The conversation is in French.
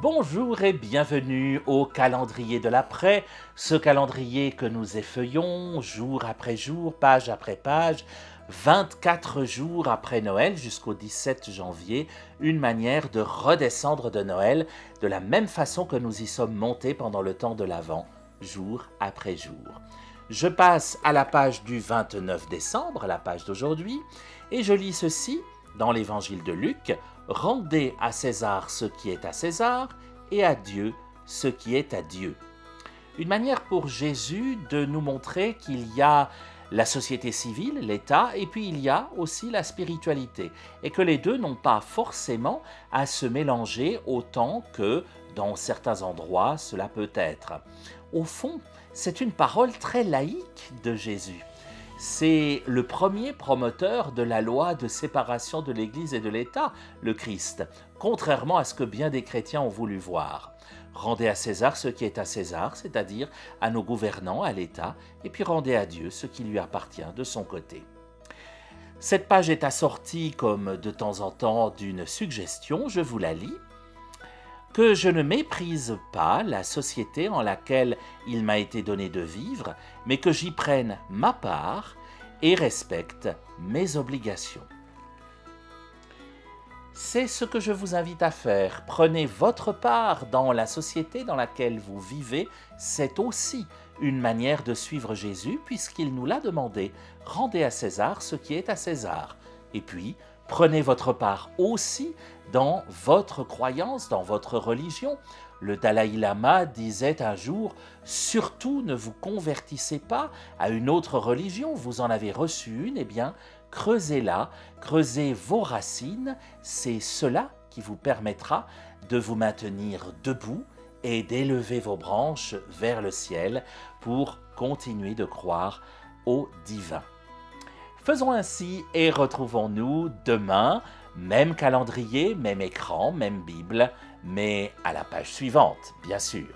Bonjour et bienvenue au calendrier de l'après, ce calendrier que nous effeuillons jour après jour, page après page, 24 jours après Noël jusqu'au 17 janvier, une manière de redescendre de Noël de la même façon que nous y sommes montés pendant le temps de l'Avent, jour après jour. Je passe à la page du 29 décembre, la page d'aujourd'hui, et je lis ceci dans l'évangile de Luc. Rendez à César ce qui est à César et à Dieu ce qui est à Dieu. Une manière pour Jésus de nous montrer qu'il y a la société civile, l'État, et puis il y a aussi la spiritualité, et que les deux n'ont pas forcément à se mélanger autant que dans certains endroits cela peut être. Au fond, c'est une parole très laïque de Jésus. C'est le premier promoteur de la loi de séparation de l'Église et de l'État, le Christ, contrairement à ce que bien des chrétiens ont voulu voir. Rendez à César ce qui est à César, c'est-à-dire à nos gouvernants, à l'État, et puis rendez à Dieu ce qui lui appartient de son côté. Cette page est assortie, comme de temps en temps, d'une suggestion, je vous la lis. Que je ne méprise pas la société en laquelle il m'a été donné de vivre, mais que j'y prenne ma part et respecte mes obligations. C'est ce que je vous invite à faire. Prenez votre part dans la société dans laquelle vous vivez. C'est aussi une manière de suivre Jésus puisqu'il nous l'a demandé. Rendez à César ce qui est à César. Et puis, prenez votre part aussi dans votre croyance, dans votre religion. Le Dalai Lama disait un jour « Surtout ne vous convertissez pas à une autre religion, vous en avez reçu une, eh bien, creusez-la, creusez vos racines, c'est cela qui vous permettra de vous maintenir debout et d'élever vos branches vers le ciel pour continuer de croire au divin. » Faisons ainsi et retrouvons-nous demain, même calendrier, même écran, même Bible, mais à la page suivante, bien sûr.